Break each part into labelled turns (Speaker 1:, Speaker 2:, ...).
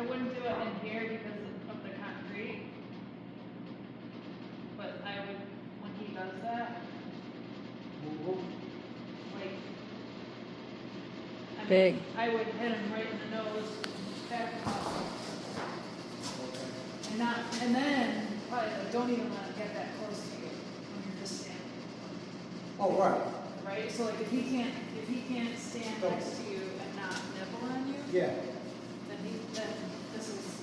Speaker 1: wouldn't do it in here because of the concrete. But I would, when he does that, like, I mean,
Speaker 2: Big.
Speaker 1: I would hit him right in the nose, back him up. And then, probably, like, don't even let him get that close to you when you're just standing.
Speaker 3: Oh, right.
Speaker 1: Right, so like if he can't stand next to you and not nibble on you,
Speaker 3: Yeah.
Speaker 1: then this is.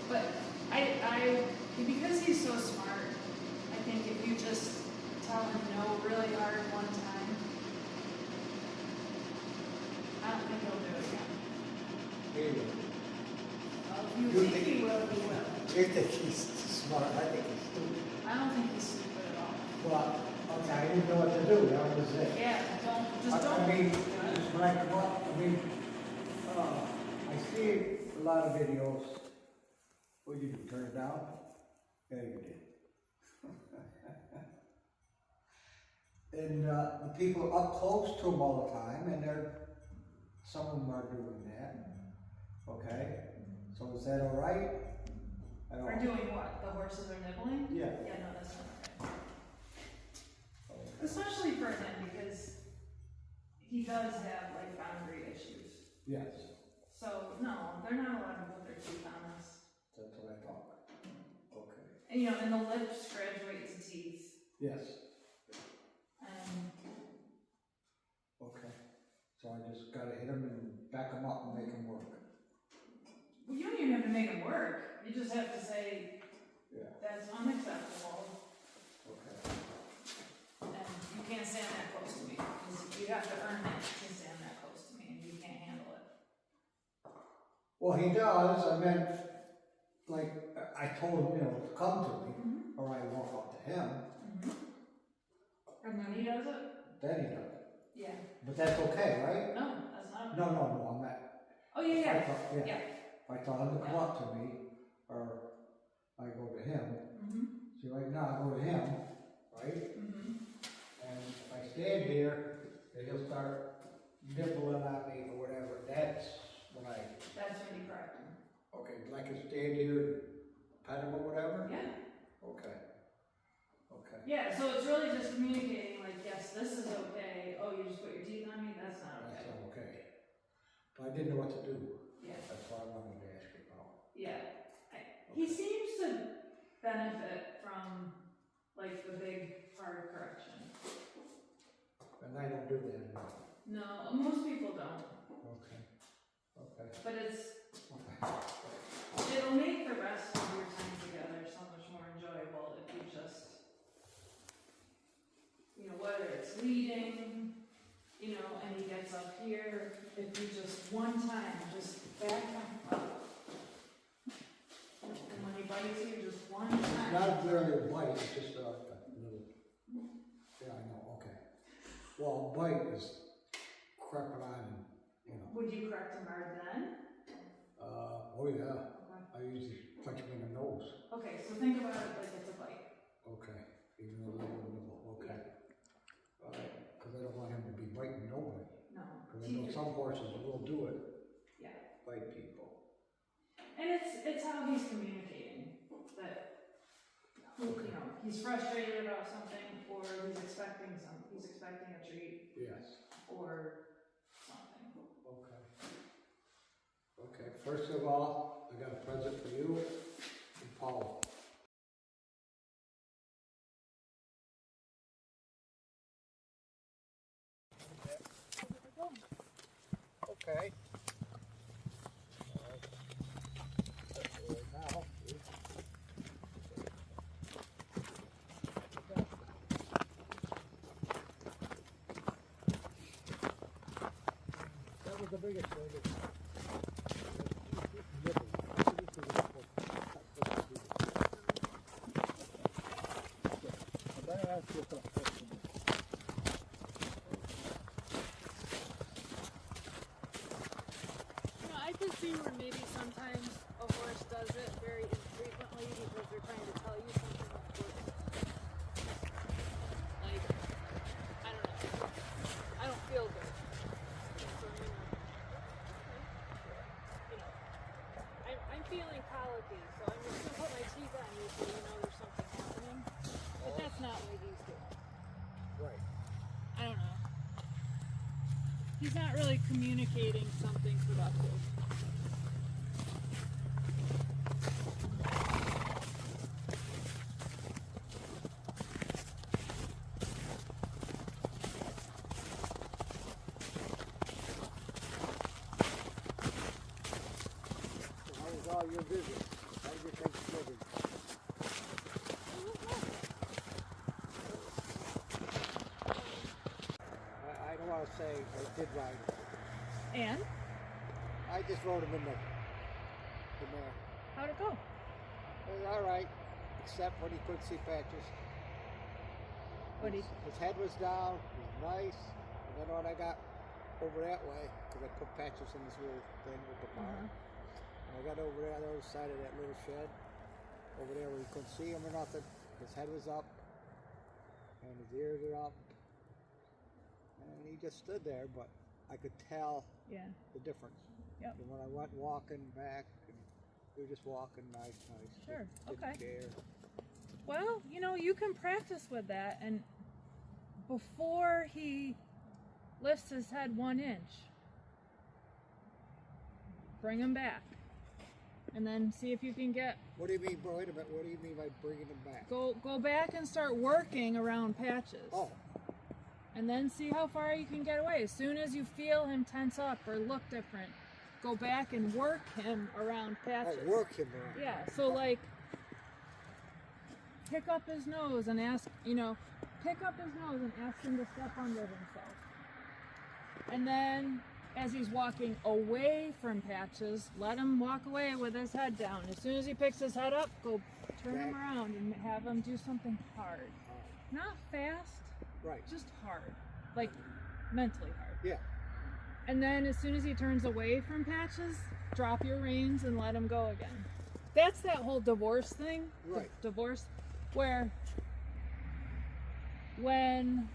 Speaker 1: But I because he's so smart, I think if you just tell him no really hard one time, I don't think he'll do it again.
Speaker 3: He will.
Speaker 1: Well, if you
Speaker 3: You
Speaker 1: think
Speaker 3: think-
Speaker 1: he will, he will.
Speaker 3: You think he's smart, I think he's stupid.
Speaker 1: I don't think he's stupid at all.
Speaker 3: Well, okay, I didn't know what to do, that was it.
Speaker 1: Yeah, just don't.
Speaker 3: I mean, when I come up, I mean, I see a lot of videos. What did you do, turn it down? Yeah, you did. And the people up close to him all the time, and some of them are doing that. Okay, so is that all right? I don't-
Speaker 1: Are doing what? The horses are nibbling?
Speaker 3: Yeah.
Speaker 1: Yeah, no, that's not right. Especially for him, because he does have like boundary issues.
Speaker 3: Yes,
Speaker 1: So, no, they're not allowed to put their teeth on us.
Speaker 3: that's what I thought. Okay,
Speaker 1: And, you know, and the lips graduate to teeth.
Speaker 3: yes,
Speaker 1: And,
Speaker 3: okay. So I just gotta hit him and back him up and make him work.
Speaker 1: well, you don't even have to make them work. You just have to say,
Speaker 3: Yeah,
Speaker 1: that's unacceptable,
Speaker 3: okay.
Speaker 1: and you can't stand that close to me. Because you have to earn it to stand that close to me, and you can't handle it.
Speaker 3: Well, he does, I meant, like, I told him, you know, to come to me, or I walk up to him,
Speaker 1: And then he does it?
Speaker 3: then he does it.
Speaker 1: Yeah.
Speaker 3: But that's okay, right?
Speaker 1: No, that's not.
Speaker 3: No, I'm not.
Speaker 1: Oh, yeah,
Speaker 3: If I
Speaker 1: yeah.
Speaker 3: tell-
Speaker 1: Yeah.
Speaker 3: If I tell him to come up to me, or I go to him, so right now I go to him, right? And if I stand here, then he'll start nibbling at me or whatever, that's when
Speaker 1: That's when you correct him.
Speaker 3: okay, like I stand here, pet him or whatever?
Speaker 1: Yeah.
Speaker 3: Okay. Okay.
Speaker 1: Yeah, so it's really just communicating like, yes, this is okay. Oh, you just put your teeth on me? That's not
Speaker 3: That's
Speaker 1: okay.
Speaker 3: not okay. But I didn't know what to do.
Speaker 1: Yeah.
Speaker 3: That's why I wanted to ask you about.
Speaker 1: Yeah. He seems to benefit from like the big hard correction.
Speaker 3: And I don't do that anymore.
Speaker 1: No, most people don't.
Speaker 3: Okay. Okay.
Speaker 1: But it's,
Speaker 3: Okay.
Speaker 1: it'll make the rest of your time together so much more enjoyable if you just, you know, whether it's leading, you know, and he gets up here, if you just one time, just back him up. And when he bites you, just one time.
Speaker 3: Not really a bite, it's just a little, yeah, I know, okay. Well, a bite is creeping on and, you know,
Speaker 1: Would you correct him hard then?
Speaker 3: oh yeah, I usually punch him in the nose.
Speaker 1: Okay, so think about it like it's a bite.
Speaker 3: Okay, even a little nibble, okay. Alright, because I don't want him to be biting nobody.
Speaker 1: No.
Speaker 3: Because I know some horses will do it,
Speaker 1: Yeah.
Speaker 3: bite people.
Speaker 1: And it's how he's communicating that, you know, he's frustrated about something, or he's expecting a treat,
Speaker 3: Yes,
Speaker 1: or something.
Speaker 3: okay. Okay, first of all, I got a present for you and Paul. Okay. Now, that was the biggest thing. I better ask you a couple questions.
Speaker 1: You know, I can see where maybe sometimes a horse does it very infrequently because they're trying to tell you something important. Like, I don't know. I don't feel good. So, you know. He's not really communicating something productive.
Speaker 3: How was all your visits? How did you take Thanksgiving? I don't want to say I did right.
Speaker 1: And
Speaker 3: I just wrote him in the mail.
Speaker 1: how'd it go?
Speaker 3: It was all right, except when he couldn't see patches. His head was down, it was nice, and then when I got over that way, because I put patches in this little thing with the bar, and I got over there on the other side of that little shed, over there where you couldn't see him or nothing, his head was up, and his ears were up, and he just stood there, but I could tell the difference.
Speaker 1: Yep.
Speaker 3: And when I went walking back, and we were just walking nice.
Speaker 1: Sure,
Speaker 3: Didn't
Speaker 1: okay.
Speaker 3: care.
Speaker 1: Well, you know, you can practice with that, and before he lifts his head 1 inch, bring him back, and then see if you can get.
Speaker 3: What do you mean, bro? Wait a minute. What do you mean by bringing him back?
Speaker 1: Go back and start working around patches.
Speaker 3: Oh,
Speaker 1: And then see how far you can get away. As soon as you feel him tense up or look different, go back and work him around patches.
Speaker 3: work him around.
Speaker 1: Yeah, so like, pick up his nose and ask, pick up his nose and ask him to step under himself. And then, as he's walking away from patches, let him walk away with his head down. As soon as he picks his head up, go turn him around and have him do something hard. Not fast,
Speaker 3: Right.
Speaker 1: just hard. Like, mentally hard.
Speaker 3: Yeah.
Speaker 1: And then as soon as he turns away from patches, drop your reins and let him go again. That's that whole divorce thing.
Speaker 3: Right.
Speaker 1: Divorce, where when,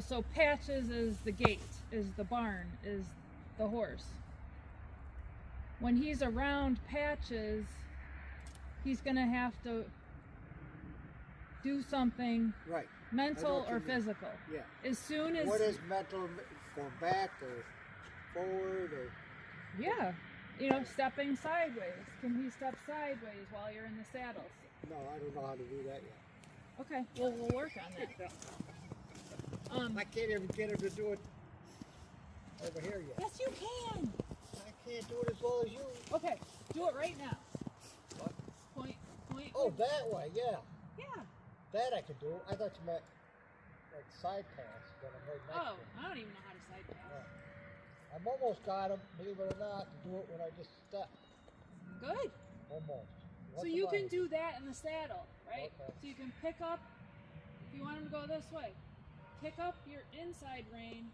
Speaker 1: so patches is the gate, is the barn, is the horse. When he's around patches, he's going to have to do something
Speaker 3: Right.
Speaker 1: mental
Speaker 3: what
Speaker 1: or
Speaker 3: you mean.
Speaker 1: physical.
Speaker 3: Yeah.
Speaker 1: As soon as
Speaker 3: What is mental? Going back or forward or?
Speaker 1: yeah, stepping sideways. Can he step sideways while you're in the saddle?
Speaker 3: No, I don't know how to do that yet.
Speaker 1: Okay, well we'll work on that.
Speaker 3: I can't even get him to do it over here yet.
Speaker 1: Yes, you can.
Speaker 3: I can't do it as well as you.
Speaker 1: Okay, do it right now.
Speaker 3: What?
Speaker 1: Point.
Speaker 3: Oh, that way, yeah.
Speaker 1: Yeah.
Speaker 3: That I could do. I thought you meant like side pass, but I'm right next
Speaker 1: Oh,
Speaker 3: to him.
Speaker 1: I don't even know how to side pass.
Speaker 3: Yeah. I'm almost got him, believe it or not, to do it when I just step.
Speaker 1: Good.
Speaker 3: Almost.
Speaker 1: So
Speaker 3: What's
Speaker 1: you
Speaker 3: the
Speaker 1: can
Speaker 3: line?
Speaker 1: do that in the saddle, right?
Speaker 3: Okay.
Speaker 1: So you can pick up. If you want him to go this way, pick up your inside rein.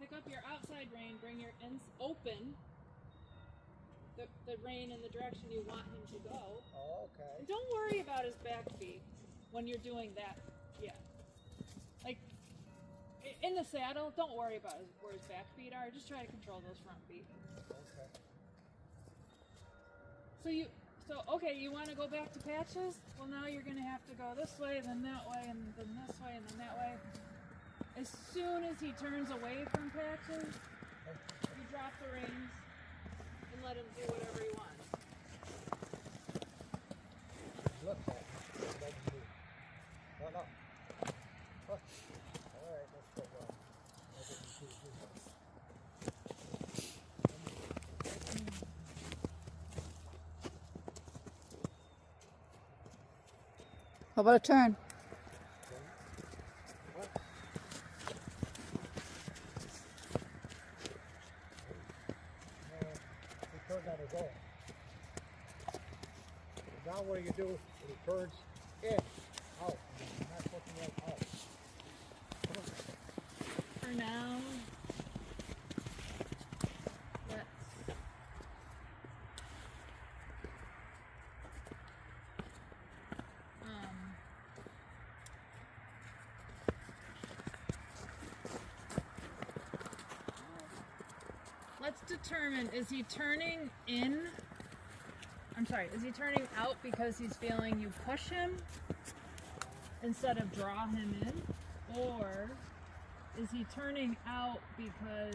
Speaker 1: Pick up your outside rein. Bring your open. The rein in the direction you want him to go.
Speaker 3: Oh, okay.
Speaker 1: And don't worry about his back feet when you're doing that yet. Like, in the saddle, don't worry about where his back feet are. Just try to control those front feet.
Speaker 3: Okay.
Speaker 1: Okay, you want to go back to patches? Well, now you're going to have to go this way, then that way, and then this way, and then that way. As soon as he turns away from patches, you drop the reins and let him do whatever he wants.
Speaker 3: Look at it. Let's do it. No. Look. All right, let's go down. I didn't see this.
Speaker 2: How about a turn?
Speaker 3: What? He turned on his own. Now what do you do when he turns in? Out. Not looking right out. Come on.
Speaker 1: For now, let's determine, is he turning in? Is he turning out because he's feeling you push him instead of draw him in? Or is he turning out because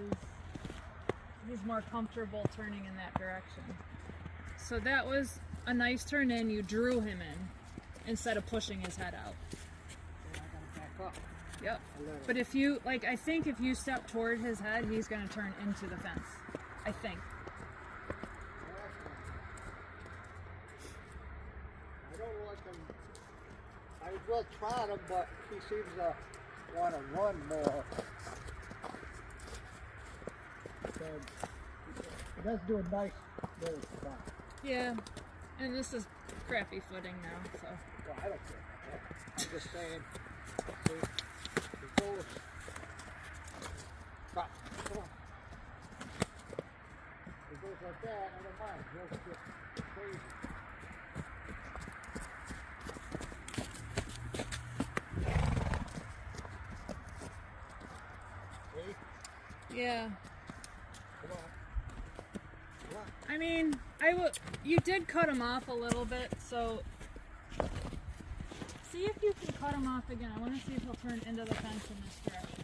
Speaker 1: he's more comfortable turning in that direction. So that was a nice turn in. You drew him in instead of pushing his head out.
Speaker 3: Then I gotta back up.
Speaker 1: Yep.
Speaker 3: A little.
Speaker 1: But if you, like, I think if you step toward his head, he's going to turn into the fence. I think.
Speaker 3: I don't like him. I will trot him, but he seems to want to run more. So he does do a nice little spot.
Speaker 1: Yeah. And this is crappy footing now, so.
Speaker 3: Well, I don't care about that. I'm just saying. See, he goes. Stop. Come on. He goes like that. I don't mind. He'll get crazy. See?
Speaker 1: Yeah.
Speaker 3: Come on. Come on.
Speaker 1: I mean, you did cut him off a little bit, so see if you can cut him off again. I want to see if he'll turn into the fence in this direction.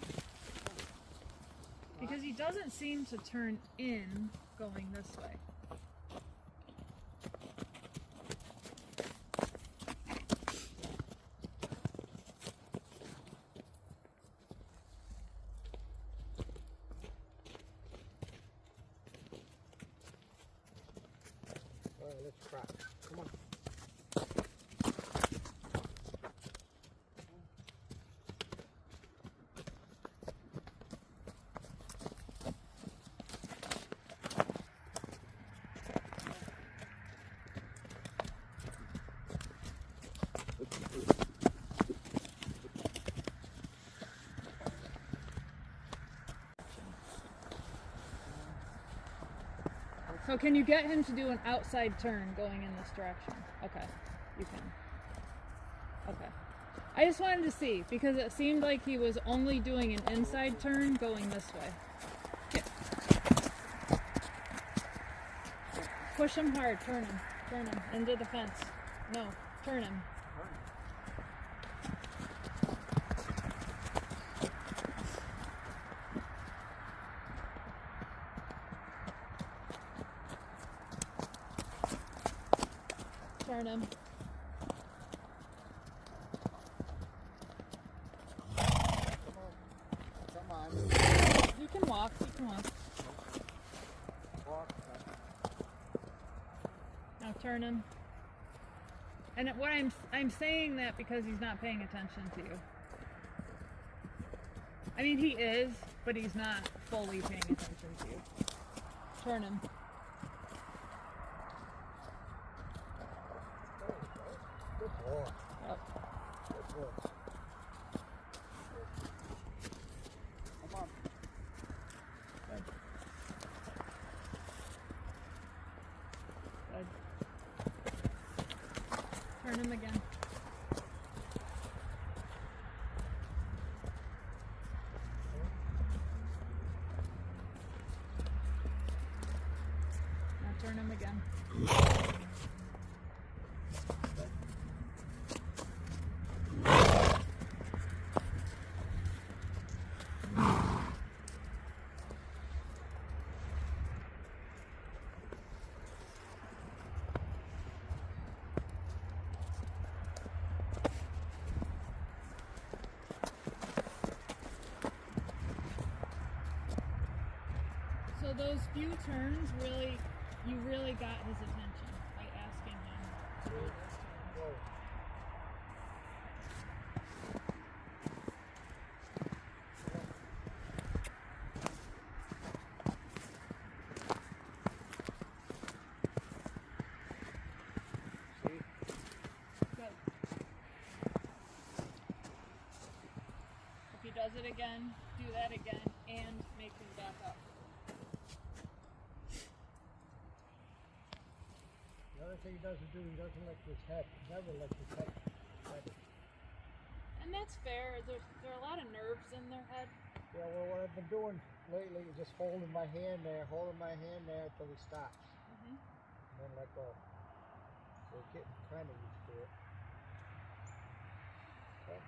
Speaker 1: Because he doesn't seem to turn in going this way.
Speaker 3: All right, let's try. Come on.
Speaker 1: So can you get him to do an outside turn going in this direction? Okay, you can. Okay. I just wanted to see, because it seemed like he was only doing an inside turn going this way. Yeah. Push him hard, turn him into the fence. No, turn him. Turn him.
Speaker 3: Come on.
Speaker 1: You can walk,
Speaker 3: Walk.
Speaker 1: Now turn him. And what I'm saying that because he's not paying attention to you. I mean, he is, but he's not fully paying attention to you. Turn him.
Speaker 3: Good boy.
Speaker 1: Oh.
Speaker 3: Good boy. Come on.
Speaker 1: Good. Good. Turn him again. Now turn him again. So those few turns you really got his attention by asking him to do those turns.
Speaker 3: Whoa. See?
Speaker 1: Good. If he does it again, do that again, and make him back up.
Speaker 3: The other thing he doesn't do, he doesn't lift his head. Never lift his head.
Speaker 1: And that's fair. There are a lot of nerves in their head.
Speaker 3: Yeah, well, what I've been doing lately is just holding my hand there until he stops.
Speaker 1: Mm-hmm.
Speaker 3: And then let go. So we're getting kind of used to it. Okay.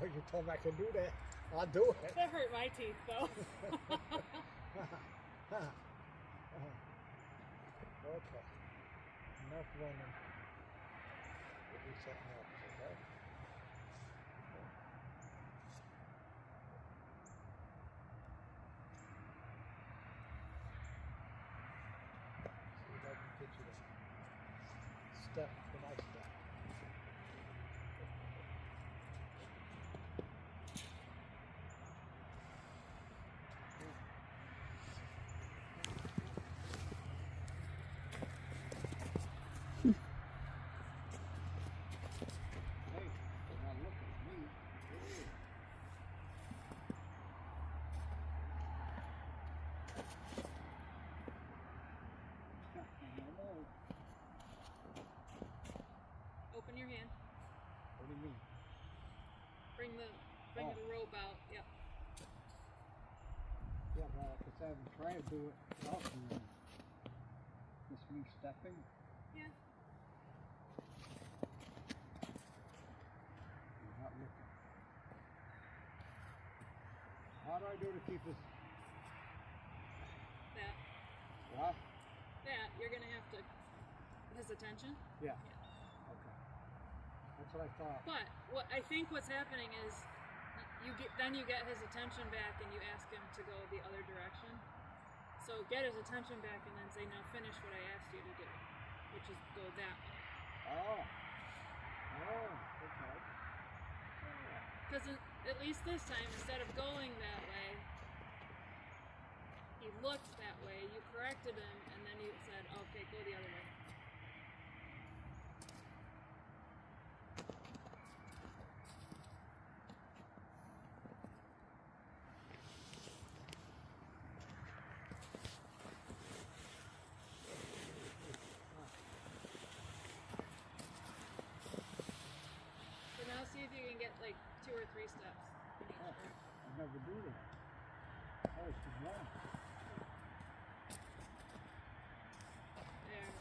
Speaker 3: Well, you told me I could do that. I'll do it.
Speaker 1: That hurt my teeth though.
Speaker 3: Okay. Enough running. We'll do something else, okay? See if I can get you to step to my step. Hey, now look at me. Hey. Hello.
Speaker 1: Open your hand.
Speaker 3: What do you mean?
Speaker 1: Bring the the rope out. Yep.
Speaker 3: Yeah, well, because I've been trying to do it without doing it. Just me stepping.
Speaker 1: Yeah.
Speaker 3: You're not looking. How do I do to keep this?
Speaker 1: That.
Speaker 3: What?
Speaker 1: That. You're gonna have to his attention.
Speaker 3: Yeah. Okay. That's what I thought.
Speaker 1: But I think what's happening is you get his attention back and you ask him to go the other direction. So get his attention back and then say, now finish what I asked you to do, which is go that way.
Speaker 3: Oh. Oh, okay. Yeah.
Speaker 1: Because at least this time, instead of going that way, he looked that way, you corrected him, and then you said, okay, go the other way. So now see if you can get like 2 or 3 steps in each
Speaker 3: Oh,
Speaker 1: one.
Speaker 3: I never do that. Oh, it's just one.
Speaker 1: There.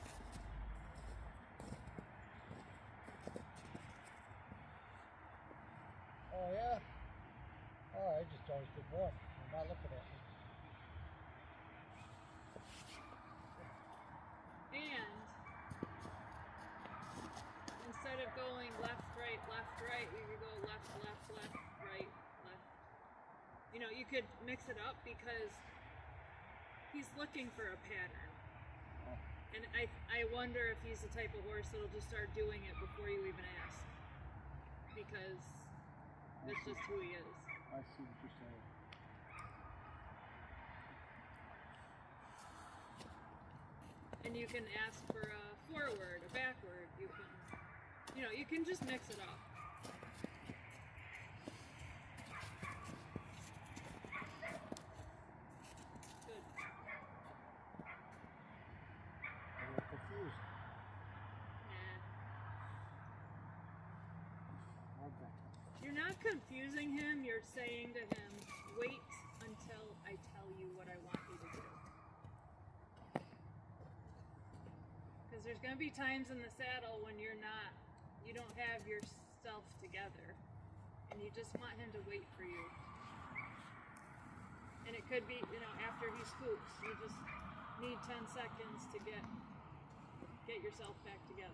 Speaker 3: Oh, yeah? Oh, I just always did one. You're not looking at me.
Speaker 1: And instead of going left, right, you could go left, right, left. You know, you could mix it up because he's looking for a pattern.
Speaker 3: Oh.
Speaker 1: And I wonder if he's the type of horse that'll just start doing it before you even ask. Because that's just who he is.
Speaker 3: I see what you're saying.
Speaker 1: And you can ask for a forward, a backward. You can just mix it up. Good.
Speaker 3: A little confused.
Speaker 1: Nah.
Speaker 3: Okay.
Speaker 1: You're not confusing him, you're saying to him, wait until I tell you what I want you to do. Because there's going to be times in the saddle when you don't have yourself together, and you just want him to wait for you. And it could be, after he scoops, you just need 10 seconds to get yourself back together.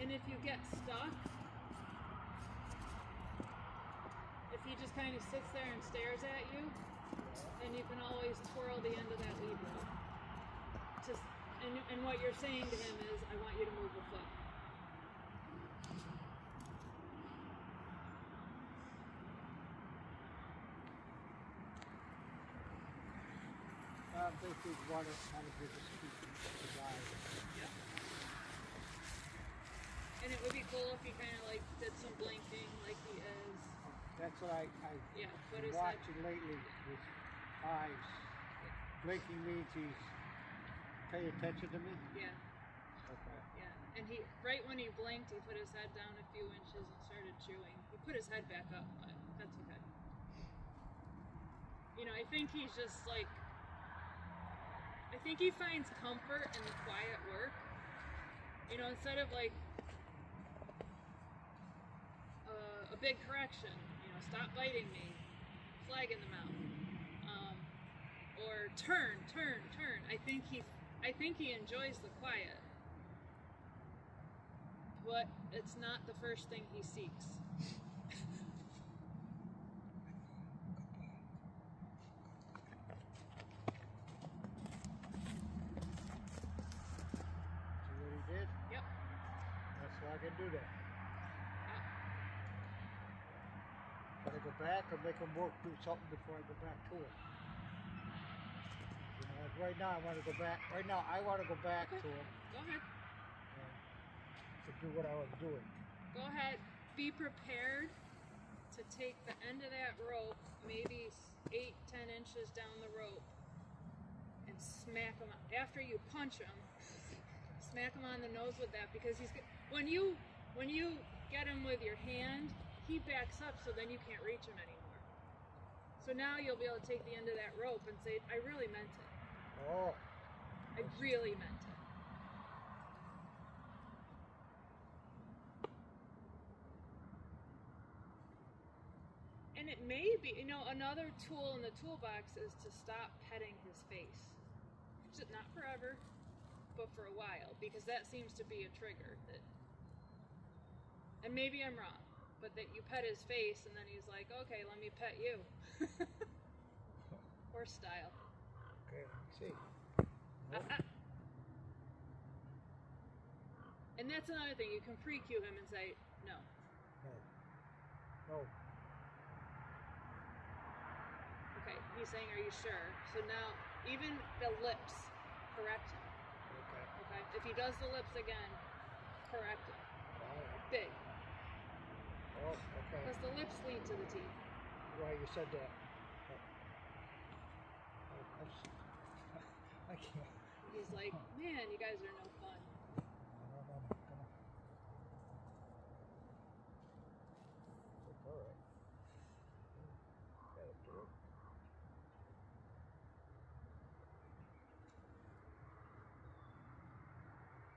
Speaker 1: And if you get stuck, if he just kind of sits there and stares at you, then you can always twirl the end of that lead rope. And what you're saying to him is, I want you to move a foot.
Speaker 3: Basically, water kind of gives us the guide.
Speaker 1: Yeah. And it would be cool if he kind of like did some blinking like he is.
Speaker 3: That's what I
Speaker 1: Yeah, put
Speaker 3: been
Speaker 1: his head.
Speaker 3: watching lately. His eyes. Blinking means he's paying attention to me.
Speaker 1: Yeah,
Speaker 3: Okay.
Speaker 1: yeah. And right when he blinked, he put his head down a few inches and started chewing. He put his head back up, but that's okay. you know, I think he's just like, I think he finds comfort in the quiet work. You know, instead of like a big correction, you know, stop biting me, flag in the mouth, or turn. I think he enjoys the quiet, but it's not the first thing he seeks.
Speaker 4: See what he did?
Speaker 1: Yep.
Speaker 4: That's why I can do that.
Speaker 1: Yep.
Speaker 4: Can I go back or make him work through something before I go back to it? You know, like right now I want to go back. Right now I want to go back
Speaker 1: Okay.
Speaker 4: to him
Speaker 1: Go ahead.
Speaker 4: to do what I was doing.
Speaker 1: Go ahead. Be prepared to take the end of that rope, maybe 8-10 inches down the rope, and smack him after you punch him. Smack him on the nose with that, because when you get him with your hand, he backs up, so then you can't reach him anymore. So now you'll be able to take the end of that rope and say, I really meant it.
Speaker 4: Oh,
Speaker 1: I really meant it. And it may be, you know, another tool in the toolbox is to stop petting his face. Just not forever, but for a while, because that seems to be a trigger. And maybe I'm wrong, but that you pet his face and then he's like, okay, let me pet you. Horse style.
Speaker 4: okay, let me see.
Speaker 1: And that's another thing, you can pre-cue him and say, no.
Speaker 4: No.
Speaker 1: Okay, he's saying, are you sure? So now, even the lips, correct him.
Speaker 4: Okay.
Speaker 1: Okay, if he does the lips again, correct him.
Speaker 4: All right.
Speaker 1: Big,
Speaker 4: Oh, okay.
Speaker 1: because the lips lead to the teeth.
Speaker 4: Right, you said that. I can't.
Speaker 1: He's like, man, you guys are no fun.
Speaker 4: No, come on. It's all right. Gotta do it.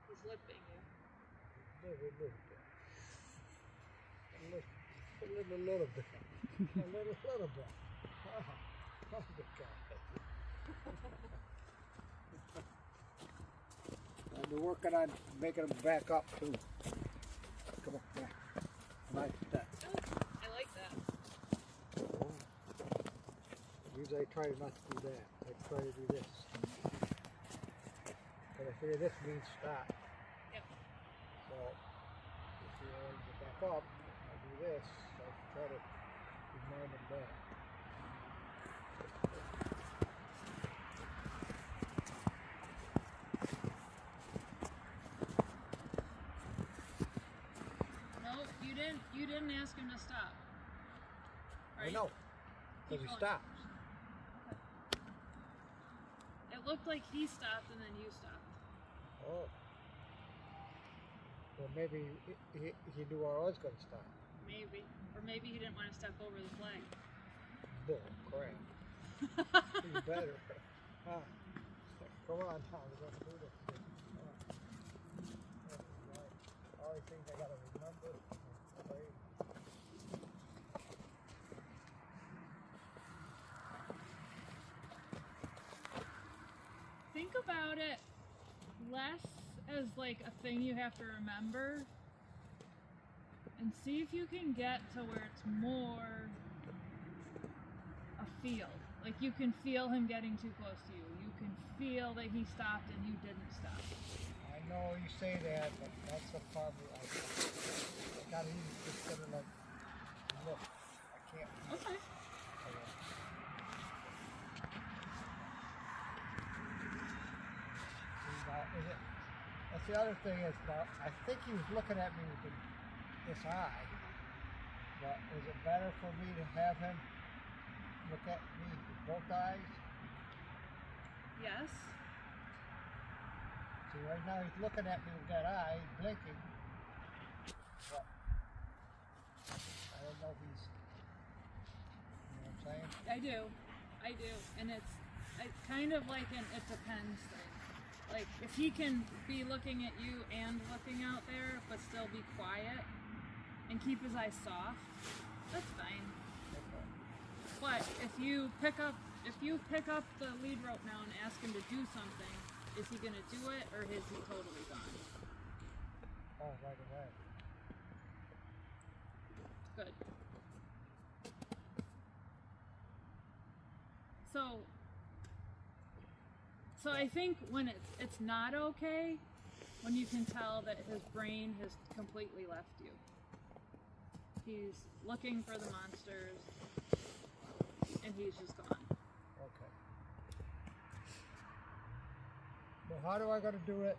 Speaker 1: He's lipping you.
Speaker 4: Little bit. A little bit. A little bit. Oh, good God. I've been working on making them back up too. Come on, back. Like that.
Speaker 1: Oh, I like that.
Speaker 4: Usually I try not to do that. I try to do this. But I figure this means stop.
Speaker 1: Yep.
Speaker 4: So if you want to back up, I do this. I try to remind them back.
Speaker 1: No, you didn't ask him to stop.
Speaker 4: I
Speaker 1: Right?
Speaker 4: know, because he
Speaker 1: going.
Speaker 4: stops.
Speaker 1: It looked like he stopped and then you stopped.
Speaker 4: Oh. Well, maybe he knew I was going to stop.
Speaker 1: Maybe. Or maybe he didn't want to step over the flag.
Speaker 4: Bull crap. You better. Huh. Come on now, we're going to do this. Come on. That's right. All these things I got to remember. Pray.
Speaker 1: Think about it less as like a thing you have to remember, and see if you can get to where it's more a feel. Like you can feel him getting too close to you. You can feel that he stopped and you didn't stop.
Speaker 4: I know you say that, but that's the problem. I got to just sort of like look. I can't.
Speaker 1: Okay.
Speaker 4: That's the other thing is now, I think he was looking at me with this eye, but is it better for me to have him look at me with both eyes?
Speaker 1: Yes.
Speaker 4: See, right now he's looking at me with that eye, blinking, but I don't know if he's, you know what I'm saying?
Speaker 1: I do. I do, and it's kind of like an it depends thing. Like if he can be looking at you and looking out there, but still be quiet and keep his eyes soft, that's fine. But if you pick up the lead rope now and ask him to do something, is he gonna do it or is he totally gone?
Speaker 4: Oh, right away.
Speaker 1: Good. So I think when it's not okay, when you can tell that his brain has completely left you. He's looking for the monsters and he's just gone.
Speaker 4: Okay. Well, how do I gotta do it?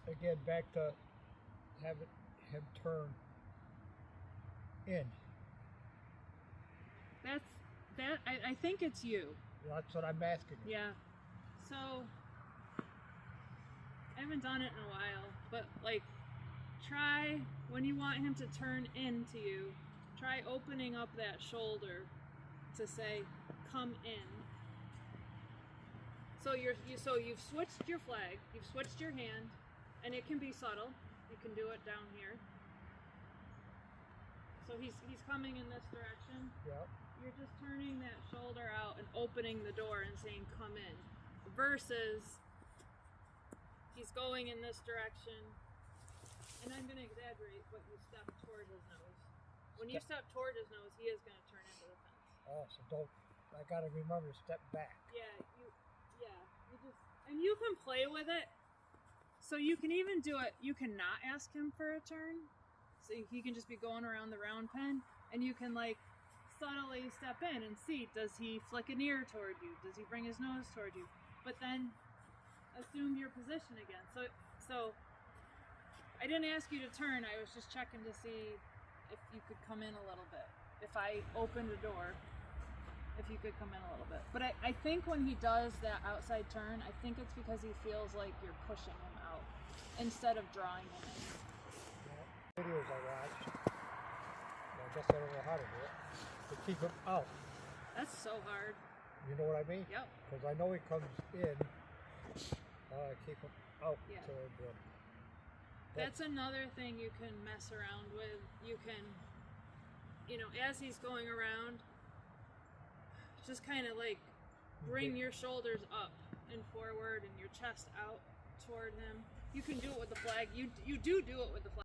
Speaker 4: Again, back to having him turn in.
Speaker 1: I think it's you.
Speaker 4: That's what I'm asking you.
Speaker 1: Yeah. So I haven't done it in a while, but like try when you want him to turn into you, try opening up that shoulder to say come in. So you've switched your flag, you've switched your hand, and it can be subtle. You can do it down here. So he's coming in this direction.
Speaker 4: Yep.
Speaker 1: You're just turning that shoulder out and opening the door and saying come in, versus he's going in this direction, and I'm going to exaggerate, but you step toward his nose. When you step toward his nose, he is going to turn into the fence.
Speaker 4: Oh, so I gotta remember to step back.
Speaker 1: You just, and you can play with it. So you can even do it, you can not ask him for a turn. So he can just be going around the round pen, and you can like subtly step in and see, does he flick an ear toward you? Does he bring his nose toward you? But then assume your position again. So I didn't ask you to turn, I was just checking to see if you could come in a little bit. If I opened a door, if you could come in a little bit. But I think when he does that outside turn, I think it's because he feels like you're pushing him out instead of drawing him in.
Speaker 4: Videos I watched. I guess I don't know how to do it. To keep him out.
Speaker 1: That's so hard.
Speaker 4: You know what I mean?
Speaker 1: Yep.
Speaker 4: Because I know he comes in. Keep him out
Speaker 1: Yeah.
Speaker 4: toward him.
Speaker 1: That's another thing you can mess around with. You can, as he's going around, just kind of like bring your shoulders up and forward and your chest out toward him. You can do it with the flag. You do it with the flag.